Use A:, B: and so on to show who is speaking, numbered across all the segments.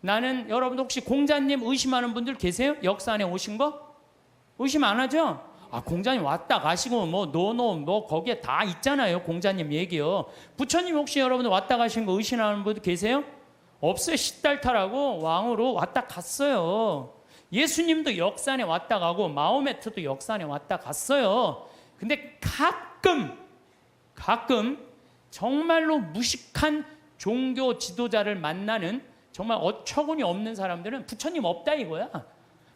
A: 나는 여러분 혹시 공자님 의심하는 분들 계세요? 역사 안에 오신 거? 의심 안 하죠? 아, 공자님 왔다 가시고 뭐 거기에 다 있잖아요. 공자님 얘기요. 부처님 혹시 여러분 왔다 가신 거 의심하는 분들 계세요? 없어요. 시달타라고 왕으로 왔다 갔어요. 예수님도 역사 안에 왔다 가고 마호메트도 역사 안에 왔다 갔어요. 근데 가끔 정말로 무식한 종교 지도자를 만나는 정말 어처구니 없는 사람들은 부처님 없다 이거야.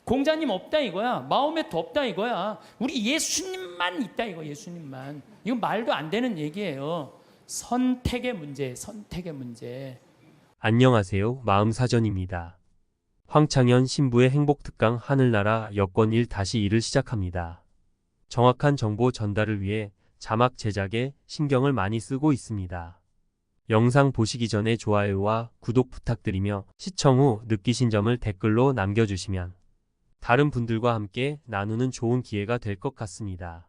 A: 공자님 없다 이거야. 마호메트 없다 이거야. 우리 예수님만 있다 이거. 예수님만. 이건 말도 안 되는 얘기예요. 선택의 문제, 선택의 문제.
B: 안녕하세요. 마음사전입니다. 황창현 신부의 행복특강 하늘나라 여권 1-1을 시작합니다. 정확한 정보 전달을 위해 자막 제작에 신경을 많이 쓰고 있습니다. 영상 보시기 전에 좋아요와 구독 부탁드리며 시청 후 느끼신 점을 댓글로 남겨주시면 다른 분들과 함께 나누는 좋은 기회가 될 것 같습니다.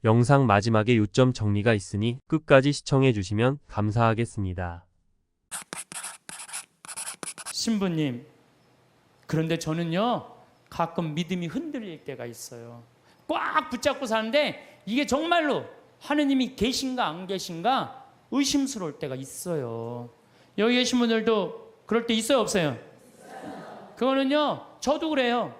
B: 영상 마지막에 요점 정리가 있으니 끝까지 시청해 주시면 감사하겠습니다.
A: 신부님, 그런데 저는요 가끔 믿음이 흔들릴 때가 있어요. 꽉 붙잡고 사는데 이게 정말로 하느님이 계신가 안 계신가 의심스러울 때가 있어요. 여기 계신 분들도 그럴 때 있어요 없어요? 그거는요 저도 그래요.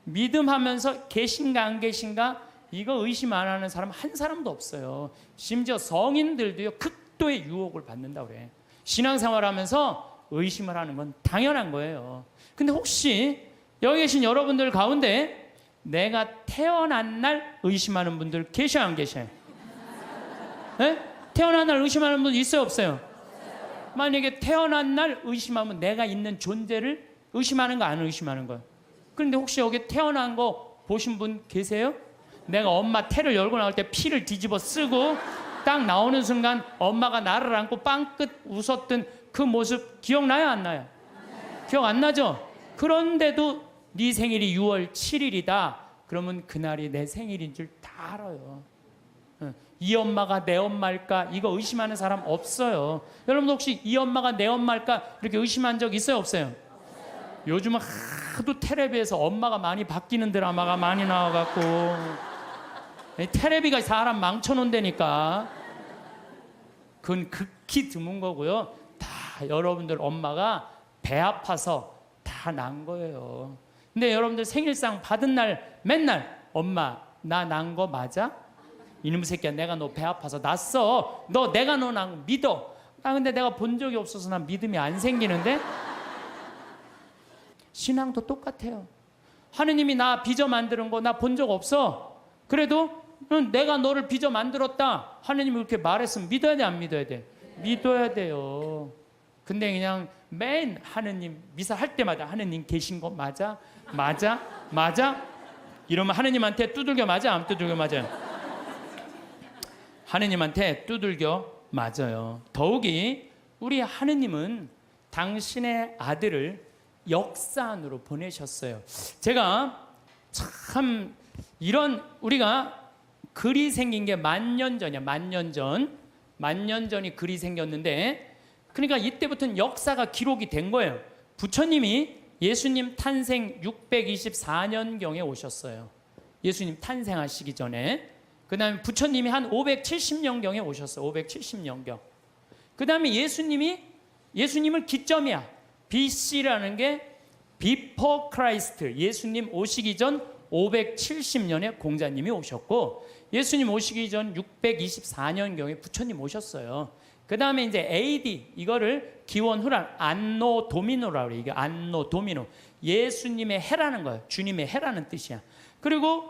A: 믿음하면서 계신가 안 계신가 이거 의심 안 하는 사람 한 사람도 없어요. 심지어 성인들도요 극도의 유혹을 받는다고 그래. 신앙생활하면서 의심을 하는 건 당연한 거예요. 근데 혹시 여기 계신 여러분들 가운데 내가 태어난 날 의심하는 분들 계셔 안 계셔요? 네? 태어난 날 의심하는 분 있어요 없어요? 만약에 태어난 날 의심하면 내가 있는 존재를 의심하는 거 안 의심하는 거예요? 그런데 혹시 여기 태어난 거 보신 분 계세요? 내가 엄마 태를 열고 나올 때 피를 뒤집어 쓰고 딱 나오는 순간 엄마가 나를 안고 빵긋 웃었던 그 모습 기억나요 안 나요? 기억 안 나죠? 그런데도 네 생일이 6월 7일이다 그러면 그날이 내 생일인 줄 다 알아요. 이 엄마가 내 엄마일까 이거 의심하는 사람 없어요. 여러분 혹시 이 엄마가 내 엄마일까 이렇게 의심한 적 있어요 없어요? 요즘은 하도 텔레비에서 엄마가 많이 바뀌는 드라마가 많이 나와갖고 텔레비가 사람 망쳐놓는다니까. 그건 극히 드문 거고요. 다 여러분들 엄마가 배 아파서 다 난 거예요. 근데 여러분들 생일상 받은 날 맨날 엄마 나 난 거 맞아? 이놈의 새끼야 내가 너 배 아파서 났어. 너 내가 너 난 거 믿어. 아 근데 내가 본 적이 없어서 난 믿음이 안 생기는데. 신앙도 똑같아요. 하느님이 나 빚어 만드는 거 나 본 적 없어. 그래도 내가 너를 빚어 만들었다 하느님이 그렇게 말했으면 믿어야 돼 안 믿어야 돼? 믿어야 돼요. 근데 그냥 맨 하느님 미사 할 때마다 하느님 계신 거 맞아? 맞아? 맞아? 이러면 하느님한테 두들겨 맞아? 안 두들겨 맞아요? 하느님한테 두들겨 맞아요. 더욱이 우리 하느님은 당신의 아들을 역사 안으로 보내셨어요. 제가 참 이런 우리가 글이 생긴 게 10,000년 전이야. 10,000년 전. 10,000년 전이 글이 생겼는데 그러니까 이때부터는 역사가 기록이 된 거예요. 부처님이 예수님 탄생 624년경에 오셨어요. 예수님 탄생하시기 전에. 그 다음에 부처님이 한 570년경에 오셨어요. 570년경. 그 다음에 예수님을 기점이야. BC라는 게 Before Christ, 예수님 오시기 전 570년에 공자님이 오셨고 예수님 오시기 전 624년경에 부처님 오셨어요. 그 다음에 이제 AD 이거를 기원 후란 안노 도미노라고 그래요. 이게 안노 도미노 예수님의 해라는 거예요. 주님의 해라는 뜻이야. 그리고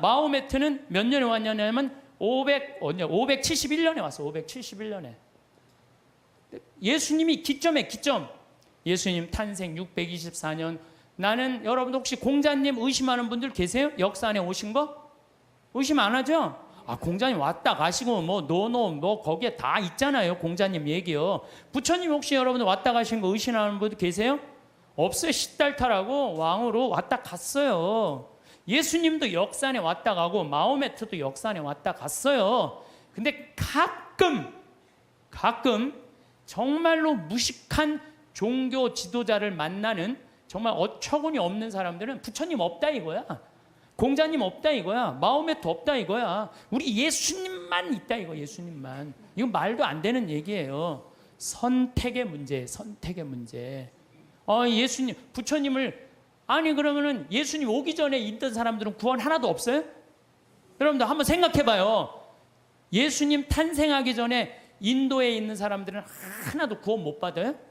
A: 마호메트는 몇 년에 왔냐면 571년에 왔어. 571년에. 예수님이 기점. 예수님 탄생 624년. 나는 여러분 혹시 공자님 의심하는 분들 계세요? 역사 안에 오신 거? 의심 안 하죠? 아 공자님 왔다 가시고 뭐 거기에 다 있잖아요. 공자님 얘기요. 부처님 혹시 여러분 왔다 가신 거 의심하는 분들 계세요? 없어요. 시달타라고 왕으로 왔다 갔어요. 예수님도 역사 안에 왔다 가고 마호메트도 역사 안에 왔다 갔어요. 근데 가끔 정말로 무식한 종교 지도자를 만나는 정말 어처구니 없는 사람들은 부처님 없다 이거야. 공자님 없다 이거야. 마호메트 없다 이거야. 우리 예수님만 있다 이거. 예수님만. 이건 말도 안 되는 얘기예요. 선택의 문제, 선택의 문제. 예수님, 부처님을 아니 그러면은 예수님 오기 전에 있던 사람들은 구원 하나도 없어요? 여러분들 한번 생각해봐요. 예수님 탄생하기 전에 인도에 있는 사람들은 하나도 구원 못 받아요?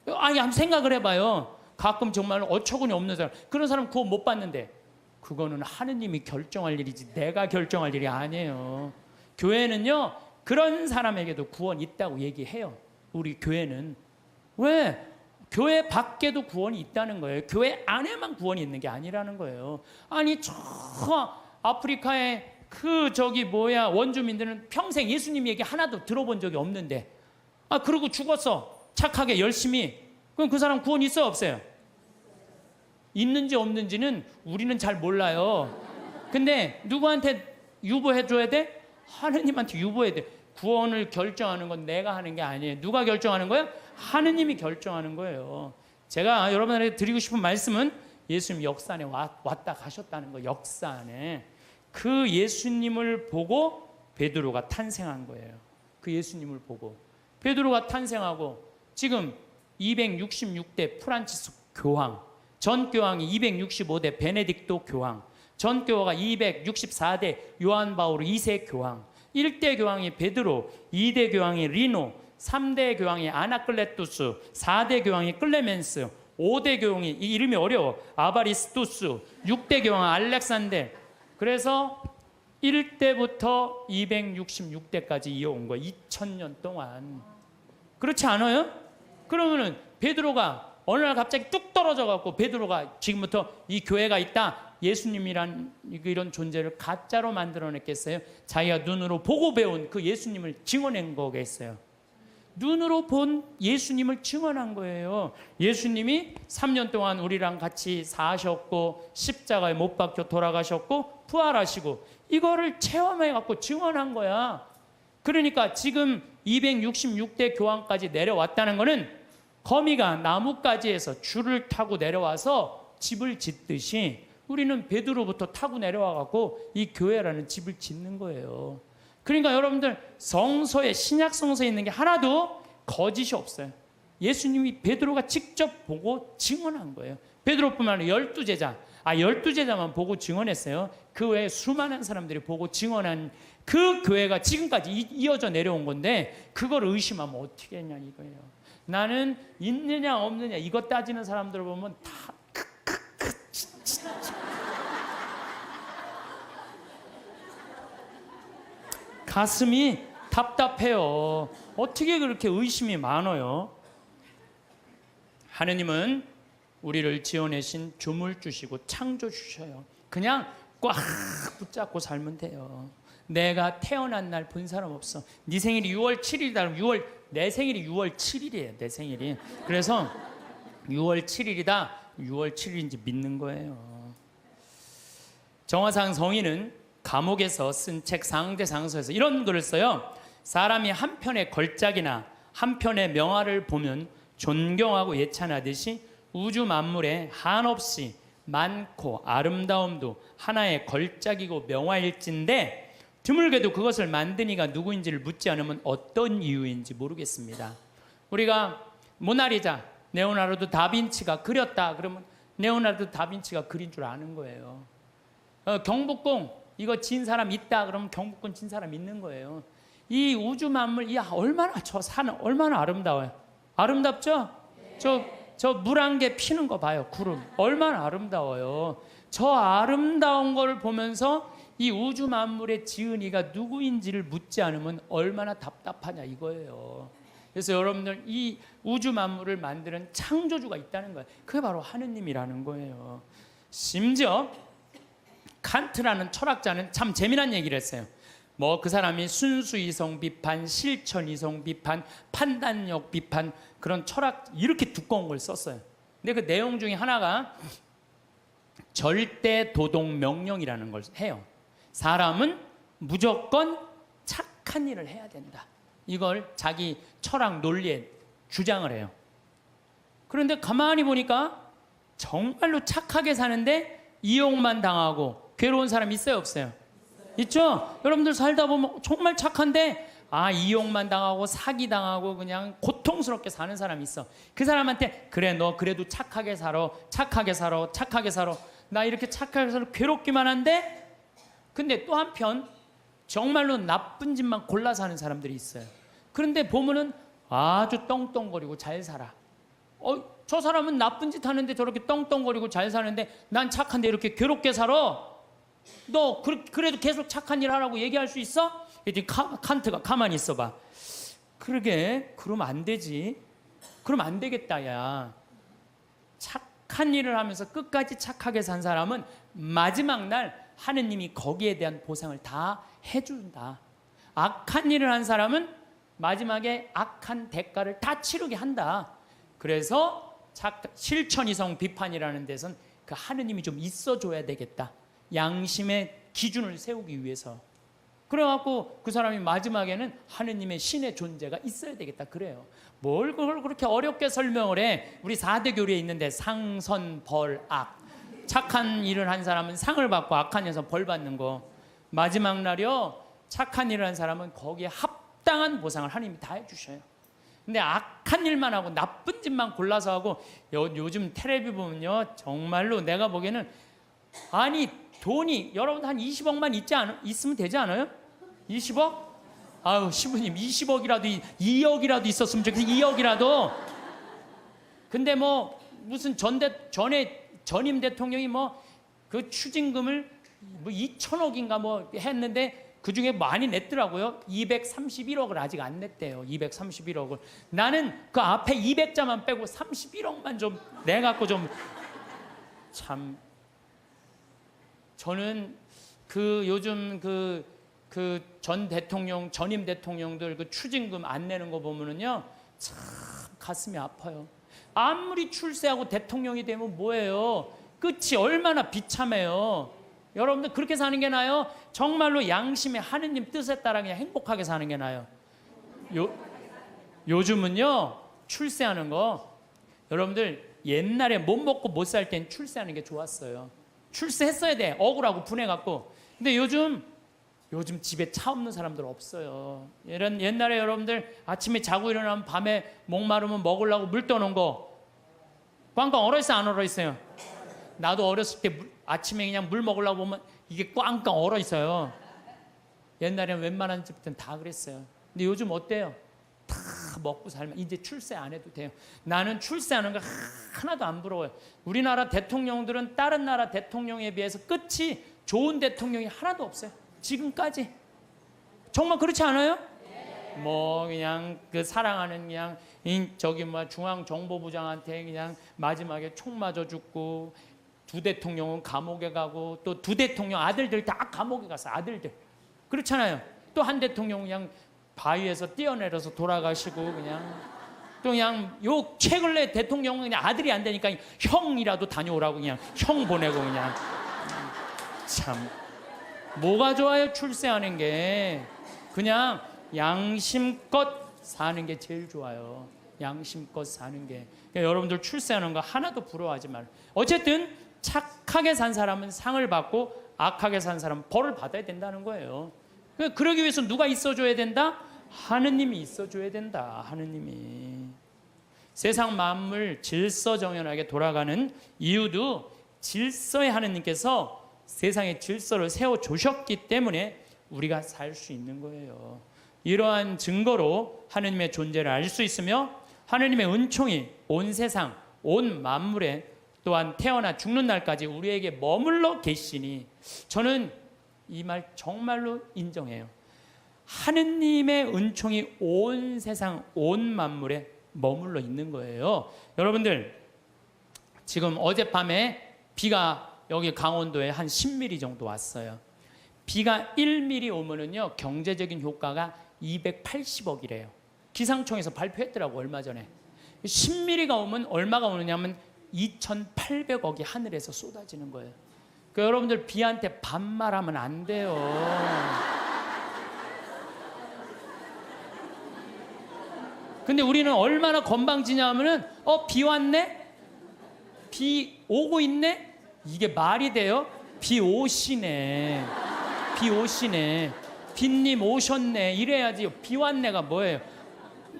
A: 아니 한번 생각을 해봐요. 가끔 정말 어처구니 없는 사람, 그런 사람 구원 못 받는데 그거는 하느님이 결정할 일이지 내가 결정할 일이 아니에요. 교회는요 그런 사람에게도 구원 있다고 얘기해요. 우리 교회는. 왜? 교회 밖에도 구원이 있다는 거예요. 교회 안에만 구원이 있는 게 아니라는 거예요. 아니 저 아프리카의 원주민들은 평생 예수님 얘기 하나도 들어본 적이 없는데 그러고 죽었어. 착하게 열심히. 그럼 그 사람 구원 있어요 없어요? 있는지 없는지는 우리는 잘 몰라요. 근데 누구한테 유보해 줘야 돼? 하느님한테 유보해야 돼. 구원을 결정하는 건 내가 하는 게 아니에요. 누가 결정하는 거예요? 하느님이 결정하는 거예요. 제가 여러분들에게 드리고 싶은 말씀은 예수님 역사 안에 왔다 가셨다는 거. 역사 안에 그 예수님을 보고 베드로가 탄생한 거예요. 그 예수님을 보고 베드로가 탄생하고 지금 266대 프란치스 교황, 전 교황이 265대 베네딕토 교황, 전 교황가 264대 요한 바오로 2세 교황, 1대 교황이 베드로, 2대 교황이 리노, 3대 교황이 아나클레투스, 4대 교황이 클레멘스, 5대 교황이 이 이름이 어려워 아바리스투스, 6대 교황 알렉산데. 그래서 1대부터 266대까지 이어온 거예요. 2000년 동안. 그렇지 않아요? 그러면은 베드로가 어느 날 갑자기 뚝 떨어져 갖고 베드로가 지금부터 이 교회가 있다. 예수님이란 이런 존재를 가짜로 만들어냈겠어요? 자기가 눈으로 보고 배운 그 예수님을 증언한 거겠어요? 눈으로 본 예수님을 증언한 거예요. 예수님이 3년 동안 우리랑 같이 사셨고 십자가에 못 박혀 돌아가셨고 부활하시고 이거를 체험해 갖고 증언한 거야. 그러니까 지금 266대 교황까지 내려왔다는 거는 거미가 나뭇가지에서 줄을 타고 내려와서 집을 짓듯이 우리는 베드로부터 타고 내려와 갖고 이 교회라는 집을 짓는 거예요. 그러니까 여러분들 성서에 신약 성서에 있는 게 하나도 거짓이 없어요. 예수님이 베드로가 직접 보고 증언한 거예요. 베드로뿐만 아니라 12제자. 12제자만 보고 증언했어요. 그 외에 수많은 사람들이 보고 증언한 그 교회가 지금까지 이어져 내려온 건데 그걸 의심하면 어떻게 했냐 이거예요. 나는 있느냐 없느냐 이거 따지는 사람들 보면 다 가슴이 답답해요. 어떻게 그렇게 의심이 많아요? 하느님은 우리를 지어내신 주물주시고 창조주셔요. 그냥 꽉 붙잡고 살면 돼요. 내가 태어난 날 본 사람 없어. 네 생일이 6월 7일이다. 그럼 내 생일이 6월 7일이에요. 내 생일이. 그래서 6월 7일이다. 6월 7일인지 믿는 거예요. 정화상 성인은 감옥에서 쓴 책 상대상서에서 이런 글을 써요. 사람이 한 편의 걸작이나 한 편의 명화를 보면 존경하고 예찬하듯이 우주 만물에 한없이 많고 아름다움도 하나의 걸작이고 명화일진데 드물게도 그것을 만든 이가 누구인지를 묻지 않으면 어떤 이유인지 모르겠습니다. 우리가 모나리자, 레오나르도 다빈치가 그렸다 그러면 레오나르도 다빈치가 그린 줄 아는 거예요. 경복궁 이거 진 사람 있다 그러면 경복궁 진 사람 있는 거예요. 이 우주 만물 얼마나 저 산 얼마나 아름다워요. 아름답죠? 저 물 한 개 피는 거 봐요. 구름 얼마나 아름다워요. 저 아름다운 걸 보면서 이 우주 만물의 지은이가 누구인지를 묻지 않으면 얼마나 답답하냐 이거예요. 그래서 여러분들 이 우주 만물을 만드는 창조주가 있다는 거예요. 그게 바로 하느님이라는 거예요. 심지어 칸트라는 철학자는 참 재미난 얘기를 했어요. 그 사람이 순수이성 비판, 실천이성 비판, 판단력 비판 그런 철학 이렇게 두꺼운 걸 썼어요. 근데 그 내용 중에 하나가 절대 도덕 명령이라는 걸 해요. 사람은 무조건 착한 일을 해야 된다. 이걸 자기 철학 논리에 주장을 해요. 그런데 가만히 보니까 정말로 착하게 사는데 이용만 당하고 괴로운 사람 있어요, 없어요? 있죠? 여러분들 살다 보면 정말 착한데 이용만 당하고 사기 당하고 그냥 고통스럽게 사는 사람이 있어. 그 사람한테 그래 너 그래도 착하게 살아, 착하게 살아, 착하게 살아. 나 이렇게 착하게 살아 괴롭기만 한데, 근데 또 한편 정말로 나쁜 짓만 골라 사는 사람들이 있어요. 그런데 보면은 아주 떵떵거리고 잘 살아. 저 사람은 나쁜 짓 하는데 저렇게 떵떵거리고 잘 사는데 난 착한데 이렇게 괴롭게 살아. 너 그래도 계속 착한 일 하라고 얘기할 수 있어? 이제 칸트가 가만히 있어봐. 그러게 그러면 안 되지. 그럼 안 되겠다 야. 착한 일을 하면서 끝까지 착하게 산 사람은 마지막 날 하느님이 거기에 대한 보상을 다 해준다. 악한 일을 한 사람은 마지막에 악한 대가를 다 치르게 한다. 그래서 실천이성 비판이라는 데선 그 하느님이 좀 있어줘야 되겠다. 양심의 기준을 세우기 위해서. 그래갖고 그 사람이 마지막에는 하느님의 신의 존재가 있어야 되겠다 그래요. 뭘 그걸 그렇게 어렵게 설명을 해. 우리 4대 교리에 있는데 상, 선, 벌, 악. 착한 일을 한 사람은 상을 받고 악한 일에서 벌 받는 거. 마지막 날이요 착한 일을 한 사람은 거기에 합당한 보상을 하느님이 다 해주셔요. 근데 악한 일만 하고 나쁜 짓만 골라서 하고 요즘 텔레비 보면요 정말로 내가 보기에는 돈이 여러분 한 20억만 있으면 되지 않아요? 20억? 아유 시부님 20억이라도 2억이라도 있었으면 좋겠어요. 2억이라도. 근데 뭐 무슨 전임 대통령이 뭐 그 추징금을 뭐 2천억인가 뭐 했는데 그 중에 많이 냈더라고요. 231억을 아직 안 냈대요. 231억을. 나는 그 앞에 200자만 빼고 31억만 좀 내갖고 좀 참. 저는 그 요즘 전 대통령, 전임 대통령들 그 추징금 안 내는 거 보면은요, 참 가슴이 아파요. 아무리 출세하고 대통령이 되면 뭐예요? 끝이 얼마나 비참해요. 여러분들 그렇게 사는 게 나아요? 정말로 양심의 하느님 뜻에 따라 그냥 행복하게 사는 게 나아요. 요즘은요, 출세하는 거, 여러분들 옛날에 못 먹고 못 살 땐 출세하는 게 좋았어요. 출세했어야 돼. 억울하고 분해갖고. 근데 요즘 집에 차 없는 사람들 없어요. 옛날에 여러분들 아침에 자고 일어나면 밤에 목마르면 먹으려고 물 떠놓은 거 꽝꽝 얼어있어요? 안 얼어있어요? 나도 어렸을 때 아침에 그냥 물 먹으려고 보면 이게 꽝꽝 얼어있어요. 옛날에는 웬만한 집들은 다 그랬어요. 근데 요즘 어때요? 다 먹고 살면 이제 출세 안 해도 돼요. 나는 출세하는 거 하나도 안 부러워요. 우리나라 대통령들은 다른 나라 대통령에 비해서 끝이 좋은 대통령이 하나도 없어요. 지금까지. 정말 그렇지 않아요? 뭐 그냥 그 사랑하는 그냥 중앙정보부장한테 그냥 마지막에 총 맞아 죽고, 두 대통령은 감옥에 가고, 또 두 대통령 아들들 다 감옥에 갔어. 아들들. 그렇잖아요. 또 한 대통령 그냥 바위에서 뛰어내려서 돌아가시고, 그냥 또 그냥 요 최근에 대통령은 그냥 아들이 안 되니까 형이라도 다녀오라고 그냥 형 보내고 그냥. 참 뭐가 좋아요? 출세하는 게. 그냥 양심껏 사는 게 제일 좋아요. 양심껏 사는 게. 그러니까 여러분들 출세하는 거 하나도 부러워하지 말고. 어쨌든 착하게 산 사람은 상을 받고 악하게 산 사람은 벌을 받아야 된다는 거예요. 그러기 위해서 누가 있어줘야 된다? 하느님이 있어줘야 된다. 하느님이. 세상 만물 질서정연하게 돌아가는 이유도 질서의 하느님께서 세상의 질서를 세워주셨기 때문에 우리가 살 수 있는 거예요. 이러한 증거로 하느님의 존재를 알 수 있으며, 하느님의 은총이 온 세상, 온 만물에, 또한 태어나 죽는 날까지 우리에게 머물러 계시니, 저는 이 말 정말로 인정해요. 하느님의 은총이 온 세상, 온 만물에 머물러 있는 거예요. 여러분들 지금 어젯밤에 비가 여기 강원도에 한 10mm 정도 왔어요. 비가 1mm 오면은요 경제적인 효과가 280억이래요. 기상청에서 발표했더라고 얼마 전에. 10mm가 오면 얼마가 오느냐면 2,800억이 하늘에서 쏟아지는 거예요. 그 여러분들 비한테 반말하면 안 돼요. 근데 우리는 얼마나 건방지냐 하면은 비 왔네? 비 오고 있네? 이게 말이 돼요? 비 오시네. 비 오시네. 빗님 오셨네. 이래야지. 비 왔네가 뭐예요?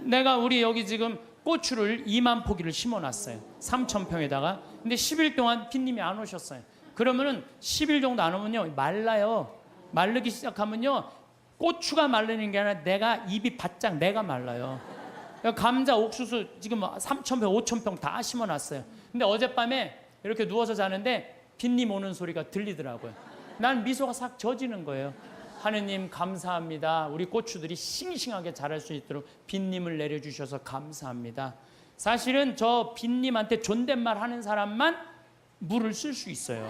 A: 내가 우리 여기 지금 고추를 2만 포기를 심어놨어요. 3,000평에다가. 근데 10일 동안 빗님이 안 오셨어요. 그러면은 10일 정도 안 오면요 말라요. 마르기 시작하면요 고추가 마르는 게 아니라 내가 입이 바짝 내가 말라요. 감자, 옥수수 지금 3,000평, 5,000평 다 심어놨어요. 근데 어젯밤에 이렇게 누워서 자는데 빗님 오는 소리가 들리더라고요. 난 미소가 싹 젖이는 거예요. 하느님 감사합니다. 우리 고추들이 싱싱하게 자랄 수 있도록 빗님을 내려주셔서 감사합니다. 사실은 저 빗님한테 존댓말 하는 사람만 물을 쓸 수 있어요.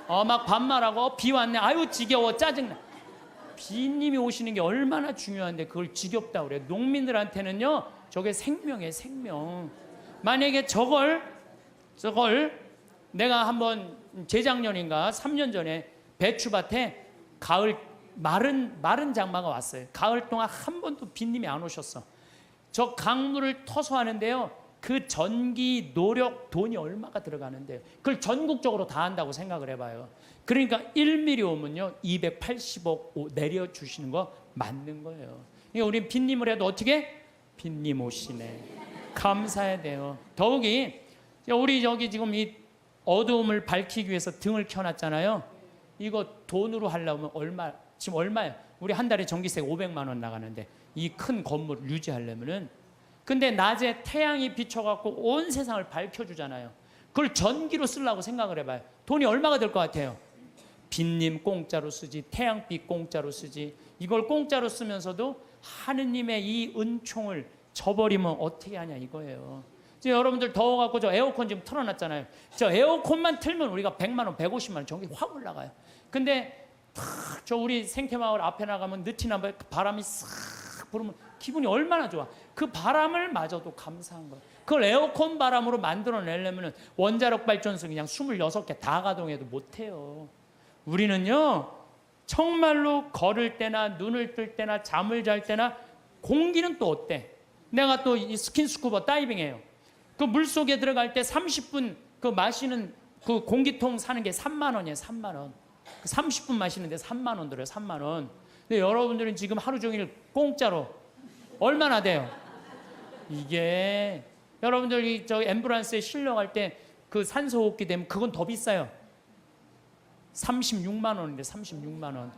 A: 막 반말하고 비 왔네. 아유 지겨워 짜증나. 빗님이 오시는 게 얼마나 중요한데 그걸 지겹다고 그래. 농민들한테는요 저게 생명이에요. 생명. 만약에 저걸 내가 한번 재작년인가 3년 전에 배추밭에 가을 마른 장마가 왔어요. 가을 동안 한 번도 빗님이 안 오셨어. 저 강물을 터서 하는데요 그 전기, 노력, 돈이 얼마가 들어가는데요. 그걸 전국적으로 다 한다고 생각을 해봐요. 그러니까 1mm 오면요 280억 내려주시는 거 맞는 거예요. 그러니까 우린 빗님을 해도 어떻게? 빗님 오시네. 감사해야 돼요. 더욱이 우리 여기 지금 이 어두움을 밝히기 위해서 등을 켜놨잖아요. 이거 돈으로 하려면 지금 얼마예요? 우리 한 달에 전기세 500만 원 나가는데 이 큰 건물을 유지하려면은 근데 낮에 태양이 비춰갖고 온 세상을 밝혀주잖아요. 그걸 전기로 쓰려고 생각을 해봐요. 돈이 얼마가 될 것 같아요? 빗님 공짜로 쓰지, 태양빛 공짜로 쓰지. 이걸 공짜로 쓰면서도 하느님의 이 은총을 저버리면 어떻게 하냐 이거예요. 지금 여러분들 더워갖고 저 에어컨 지금 틀어놨잖아요. 저 에어컨만 틀면 우리가 100만 원, 150만 원 전기 확 올라가요. 근데 저 우리 생태마을 앞에 나가면 느티나 바람이 싹 불으면 기분이 얼마나 좋아. 그 바람을 마저도 감사한 거예요. 그걸 에어컨 바람으로 만들어내려면 원자력 발전소 그냥 26개 다 가동해도 못해요. 우리는요 정말로 걸을 때나 눈을 뜰 때나 잠을 잘 때나 공기는 또 어때? 내가 또 이 스킨스쿠버 다이빙해요. 그 물속에 들어갈 때 30분 그 마시는 그 공기통 사는 게 3만 원이에요. 3만 원. 30분 마시는데 3만 원 들어요. 3만 원. 근데 여러분들은 지금 하루 종일 공짜로 얼마나 돼요? 이게 여러분들이 저 앰뷸런스에 실려갈 때 그 산소 호흡기 되면 그건 더 비싸요. 36만 원인데 36만 원.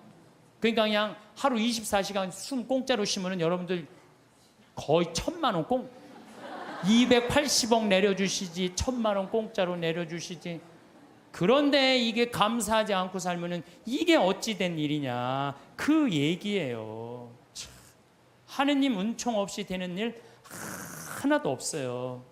A: 그러니까 그냥 하루 24시간 숨 공짜로 쉬면은 여러분들 거의 1,000만 원 280억 내려주시지 1,000만 원 공짜로 내려주시지. 그런데 이게 감사하지 않고 살면은 이게 어찌 된 일이냐 그 얘기예요. 하느님 은총 없이 되는 일 하나도 없어요.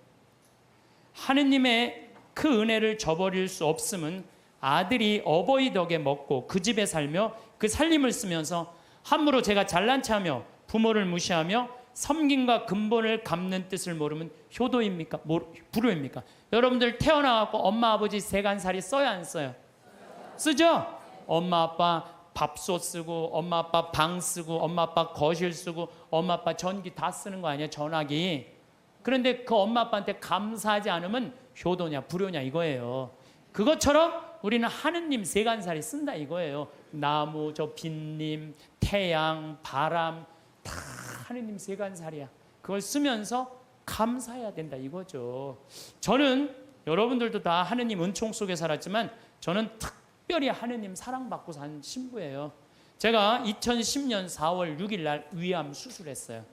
A: 하느님의 그 은혜를 저버릴 수 없음은 아들이 어버이 덕에 먹고 그 집에 살며 그 살림을 쓰면서 함부로 제가 잘난 체하며 부모를 무시하며 섬김과 근본을 갚는 뜻을 모르면 효도입니까? 불효입니까? 여러분들 태어나갖고 엄마 아버지 세간살이 써야 안 써요? 쓰죠? 엄마 아빠 밥솥 쓰고 엄마 아빠 방 쓰고 엄마 아빠 거실 쓰고 엄마 아빠 전기 다 쓰는 거 아니에요? 전화기. 그런데 그 엄마 아빠한테 감사하지 않으면 효도냐 불효냐 이거예요. 그것처럼 우리는 하느님 세간살이 쓴다 이거예요. 나무, 저 빗님, 태양, 바람 다 하느님 세간살이야. 그걸 쓰면서 감사해야 된다 이거죠. 저는 여러분들도 다 하느님 은총 속에 살았지만 저는 특별히 하느님 사랑받고 산 신부예요. 제가 2010년 4월 6일 날 위암 수술했어요.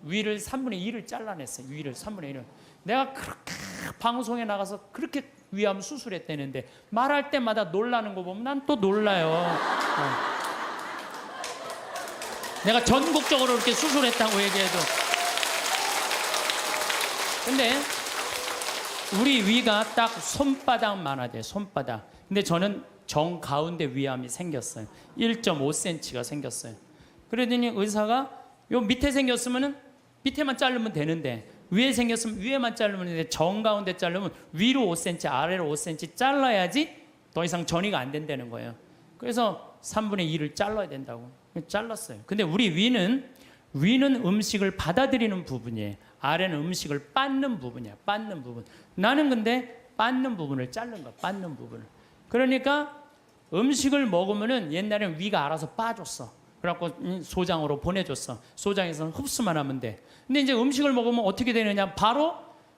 A: 위를 3분의 1을 잘라냈어요. 위를 3분의 1을. 내가 그렇게 방송에 나가서 그렇게 위암 수술했다는데 말할 때마다 놀라는 거 보면 난 또 놀라요. 내가 전국적으로 이렇게 수술했다고 얘기해도. 근데 우리 위가 딱 손바닥만 하대. 손바닥. 근데 저는 정 가운데 위암이 생겼어요. 1.5cm가 생겼어요. 그러더니 의사가 요 밑에 생겼으면은 밑에만 자르면 되는데 위에 생겼으면 위에만 자르면 되는데 정 가운데 자르면 위로 5cm 아래로 5cm 잘라야지 더 이상 전이가 안 된다는 거예요. 그래서 3분의 2를 잘라야 된다고 잘랐어요. 근데 우리 위는 위는 음식을 받아들이는 부분이에요. 아래는 음식을 빻는 부분이야. 빻는 부분. 나는 근데 빻는 부분을 자른 거야. 빻는 부분을. 그러니까 음식을 먹으면은 옛날에는 위가 알아서 빠졌어. 그래갖고 소장으로 보내줬어. 소장에서는 흡수만 하면 돼. 근데 이제 음식을 먹으면 어떻게 되느냐? 바로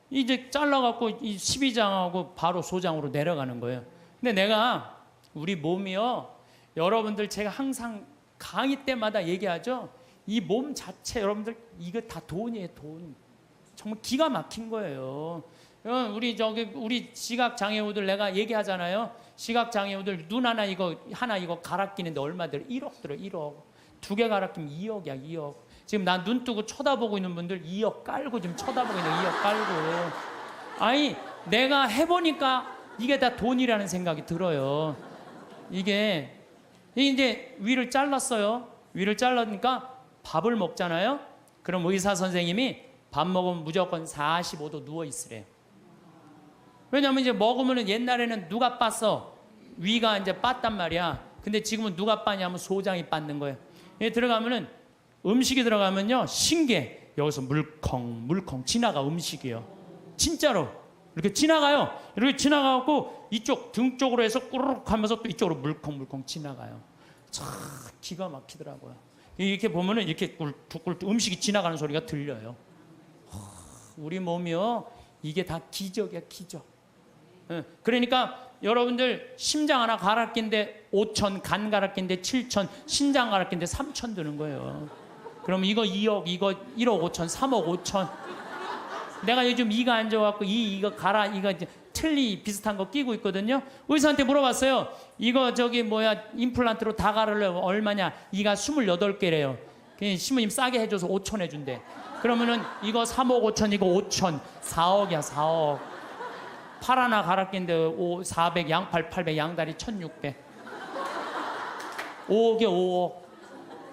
A: 이제 잘라갖고 이 12장하고 바로 소장으로 내려가는 거예요. 근데 내가 우리 몸이요. 여러분들 제가 항상 강의 때마다 얘기하죠. 이 몸 자체 여러분들 이거 다 돈이에요. 돈. 정말 기가 막힌 거예요. 우리 시각 장애우들 내가 얘기하잖아요. 시각 장애우들 눈 하나 이거 갈아 끼는데 얼마 들어? 1억 들어. 1억. 2개 갈아 끼면 2억이야. 2억. 지금 나 눈 뜨고 쳐다보고 있는 분들 2억 깔고 지금 쳐다보고 있는 2억 깔고. 아니 내가 해보니까 이게 다 돈이라는 생각이 들어요. 이게 이제 위를 잘랐어요. 위를 잘라니까 밥을 먹잖아요. 그럼 의사 선생님이 밥 먹으면 무조건 45도 누워 있으래요. 왜냐하면 이제 먹으면은 옛날에는 누가 빻어? 위가 이제 빻단 말이야. 근데 지금은 누가 빻냐면 소장이 빻는 거예요. 여기 들어가면은 음식이 들어가면요 신기해. 여기서 물컹 지나가 음식이요. 진짜로 이렇게 지나가요. 이렇게 지나가고 이쪽 등 쪽으로 해서 꾸르륵 하면서 또 이쪽으로 물컹 지나가요. 참 기가 막히더라고요. 이렇게 보면은 이렇게 꿀꿀 음식이 지나가는 소리가 들려요. 우리 몸이요 이게 다 기적이야 기적. 그러니까 여러분들 심장 하나 갈아 낀데 5천, 간 갈아 낀데 7천, 신장 갈아 낀데 3천 드는 거예요. 그럼 이거 2억, 이거 1억 5천, 3억 5천. 내가 요즘 이가 안 좋아갖고 이거 갈아 이거 이제 틀니 비슷한 거 끼고 있거든요. 의사한테 물어봤어요. 이거 저기 뭐야 임플란트로 다 갈으려면 얼마냐? 이가 28개래요. 신부님 싸게 해줘서 5천 해준대. 그러면은 이거 3억 5천, 이거 5천, 4억이야 4억. 팔 하나 갈아 낀데 400, 양팔 800, 양다리 1600. 5억에 5억.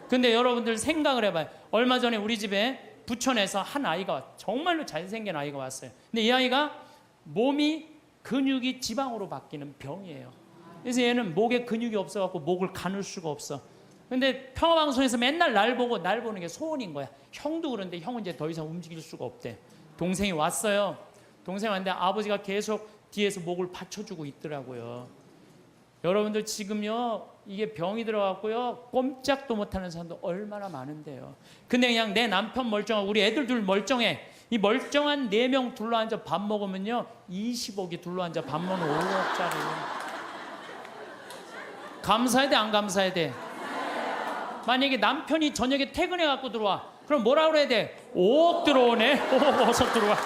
A: 근데 여러분들 생각을 해봐요. 얼마 전에 우리 집에 부천에서 한 아이가 정말로 잘생긴 아이가 왔어요. 근데 이 아이가 몸이 근육이 지방으로 바뀌는 병이에요. 그래서 얘는 목에 근육이 없어갖고 목을 가눌 수가 없어. 근데 평화방송에서 맨날 날 보는 게 소원인 거야. 형도 그런데 형은 이제 더 이상 움직일 수가 없대. 동생이 왔어요. 동생 왔는데 아버지가 계속 뒤에서 목을 받쳐주고 있더라고요. 여러분들 지금요 이게 병이 들어갔고요 꼼짝도 못하는 사람도 얼마나 많은데요. 근데 그냥 내 남편 멀쩡하고 우리 애들 둘 멀쩡해. 이 멀쩡한 4명 둘러앉아 밥 먹으면요 20억이 둘러앉아 밥 먹는 5억짜리. 감사해야 돼 안 감사해야 돼? 만약에 남편이 저녁에 퇴근해 갖고 들어와 그럼 뭐라 그래야 돼? 5억 들어오네. 5억 어서 들어와.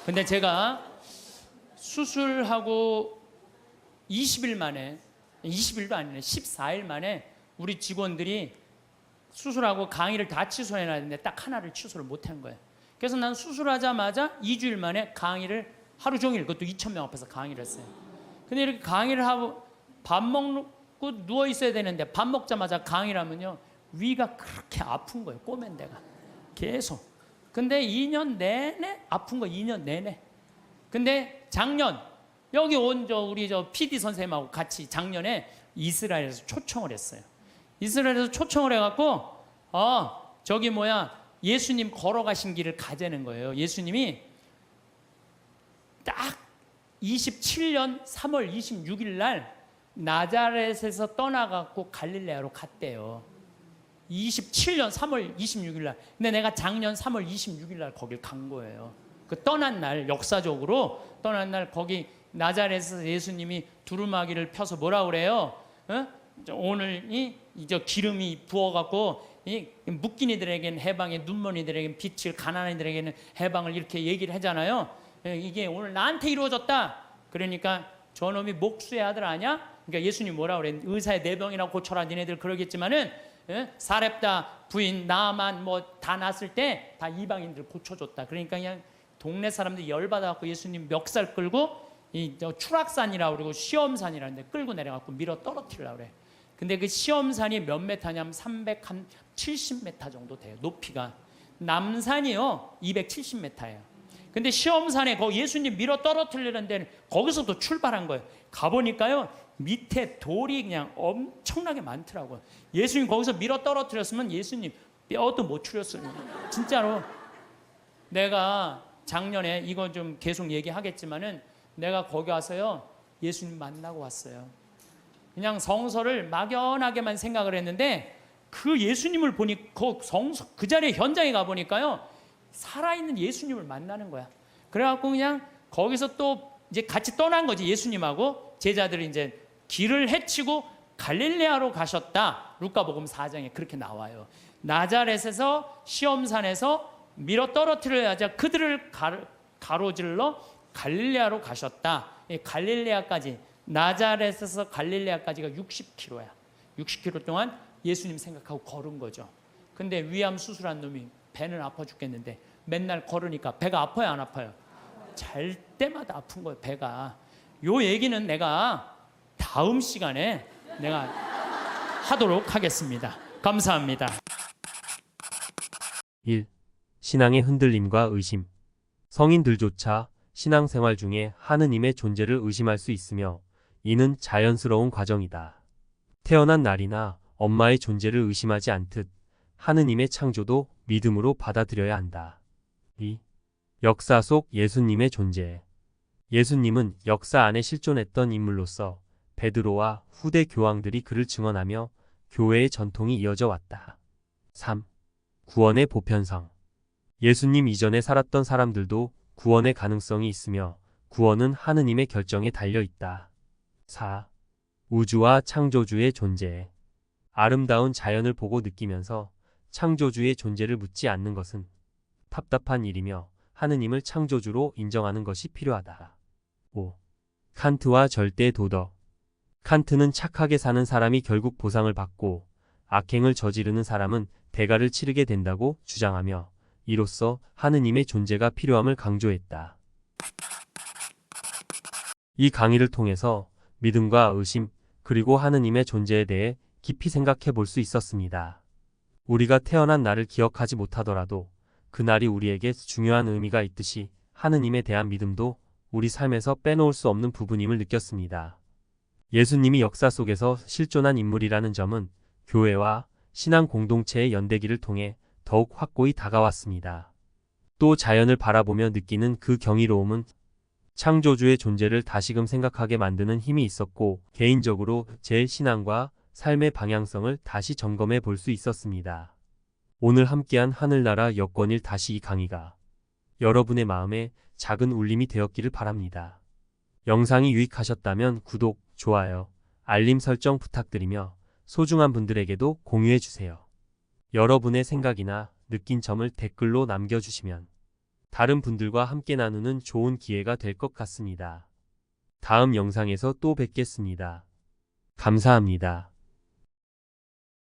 A: 근데 제가 수술하고 20일 만에 20일도 아니네 14일 만에 우리 직원들이 수술하고 강의를 다 취소해놨는데 딱 하나를 취소를 못한 거예요. 그래서 난 수술하자마자 2주일 만에 강의를 하루 종일 그것도 2,000명 앞에서 강의를 했어요. 근데 이렇게 강의를 하고 밥 먹고 누워 있어야 되는데 밥 먹자마자 강의를 하면요 위가 그렇게 아픈 거예요. 꼬맨 데가 계속. 근데 2년 내내 아픈 거 2년 내내. 근데 작년 여기 온 우리 PD 선생님하고 같이 작년에 이스라엘에서 초청을 했어요. 이스라엘에서 초청을 해갖고 저기 뭐야 예수님 걸어가신 길을 가자는 거예요. 예수님이 딱 27년 3월 26일 날 나자렛에서 떠나갖고 갈릴레아로 갔대요. 27년 3월 26일 날. 근데 내가 작년 3월 26일 날 거길 간 거예요. 그 떠난 날 역사적으로 떠난 날 거기 나자렛에서 예수님이 두루마기를 펴서 뭐라 그래요? 오늘 이제 기름이 부어갖고 묶인 이들에게는 해방에 눈먼이들에게는 빛을 가난한 이들에게는 해방을 이렇게 얘기를 하잖아요. 이게 오늘 나한테 이루어졌다. 그러니까 저놈이 목수의 아들 아냐? 그러니까 예수님 뭐라 그래? 의사의 내 병이나 고쳐라. 니네들 그러겠지만은 사렙다 부인 나만 뭐 다 났을 때 다 이방인들 고쳐줬다. 그러니까 그냥 동네 사람들이 열받아갖고 예수님 멱살 끌고 이 추락산이라고 그러고 시험산이라는데 끌고 내려갖고 밀어 떨어뜨리려고 그래. 근데 그 시험산이 몇 메타냐면 370m 정도 돼요. 높이가. 남산이요 270m예요. 근데 시험산에 거 예수님 밀어 떨어뜨리는 데는 거기서도 출발한 거예요. 가보니까요, 밑에 돌이 그냥 엄청나게 많더라고요. 예수님 거기서 밀어 떨어뜨렸으면 예수님 뼈도 못 추렸어요. 진짜로. 내가 작년에 이거 좀 계속 얘기하겠지만은 내가 거기 와서요, 예수님 만나고 왔어요. 그냥 성서를 막연하게만 생각을 했는데 그 예수님을 보니 그 자리에 현장에 가보니까요, 살아있는 예수님을 만나는 거야. 그래갖고 그냥 거기서 또 이제 같이 떠난 거지. 예수님하고 제자들이 이제 길을 헤치고 갈릴레아로 가셨다. 루카복음 4장에 그렇게 나와요. 나자렛에서 시험산에서 밀어 떨어뜨려야자 그들을 가로질러 갈릴레아로 가셨다. 갈릴레아까지, 나자렛에서 갈릴레아까지가 60km야. 60km 동안 예수님 생각하고 걸은 거죠. 근데 위암 수술한 놈이 배는 아파 죽겠는데 맨날 걸으니까 배가 아파요, 안 아파요? 잘 때마다 아픈 거예요, 배가. 요 얘기는 내가 다음 시간에 내가 하도록 하겠습니다. 감사합니다.
B: 1. 신앙의 흔들림과 의심. 성인들조차 신앙생활 중에 하느님의 존재를 의심할 수 있으며 이는 자연스러운 과정이다. 태어난 날이나 엄마의 존재를 의심하지 않듯 하느님의 창조도 믿음으로 받아들여야 한다. 2. 역사 속 예수님의 존재. 예수님은 역사 안에 실존했던 인물로서 베드로와 후대 교황들이 그를 증언하며 교회의 전통이 이어져 왔다. 3. 구원의 보편성. 예수님 이전에 살았던 사람들도 구원의 가능성이 있으며 구원은 하느님의 결정에 달려 있다. 4. 우주와 창조주의 존재. 아름다운 자연을 보고 느끼면서 창조주의 존재를 묻지 않는 것은 답답한 일이며 하느님을 창조주로 인정하는 것이 필요하다. 5. 칸트와 절대 도덕. 칸트는 착하게 사는 사람이 결국 보상을 받고 악행을 저지르는 사람은 대가를 치르게 된다고 주장하며 이로써 하느님의 존재가 필요함을 강조했다. 이 강의를 통해서 믿음과 의심 그리고 하느님의 존재에 대해 깊이 생각해 볼 수 있었습니다. 우리가 태어난 날을 기억하지 못하더라도 그날이 우리에게 중요한 의미가 있듯이 하느님에 대한 믿음도 우리 삶에서 빼놓을 수 없는 부분임을 느꼈습니다. 예수님이 역사 속에서 실존한 인물이라는 점은 교회와 신앙 공동체의 연대기를 통해 더욱 확고히 다가왔습니다. 또 자연을 바라보며 느끼는 그 경이로움은 창조주의 존재를 다시금 생각하게 만드는 힘이 있었고 개인적으로 제 신앙과 삶의 방향성을 다시 점검해 볼 수 있었습니다. 오늘 함께한 하늘나라 여권일 다시 이 강의가 여러분의 마음에 작은 울림이 되었기를 바랍니다. 영상이 유익하셨다면 구독, 좋아요, 알림 설정 부탁드리며 소중한 분들에게도 공유해 주세요. 여러분의 생각이나 느낀 점을 댓글로 남겨주시면 다른 분들과 함께 나누는 좋은 기회가 될 것 같습니다. 다음 영상에서 또 뵙겠습니다. 감사합니다.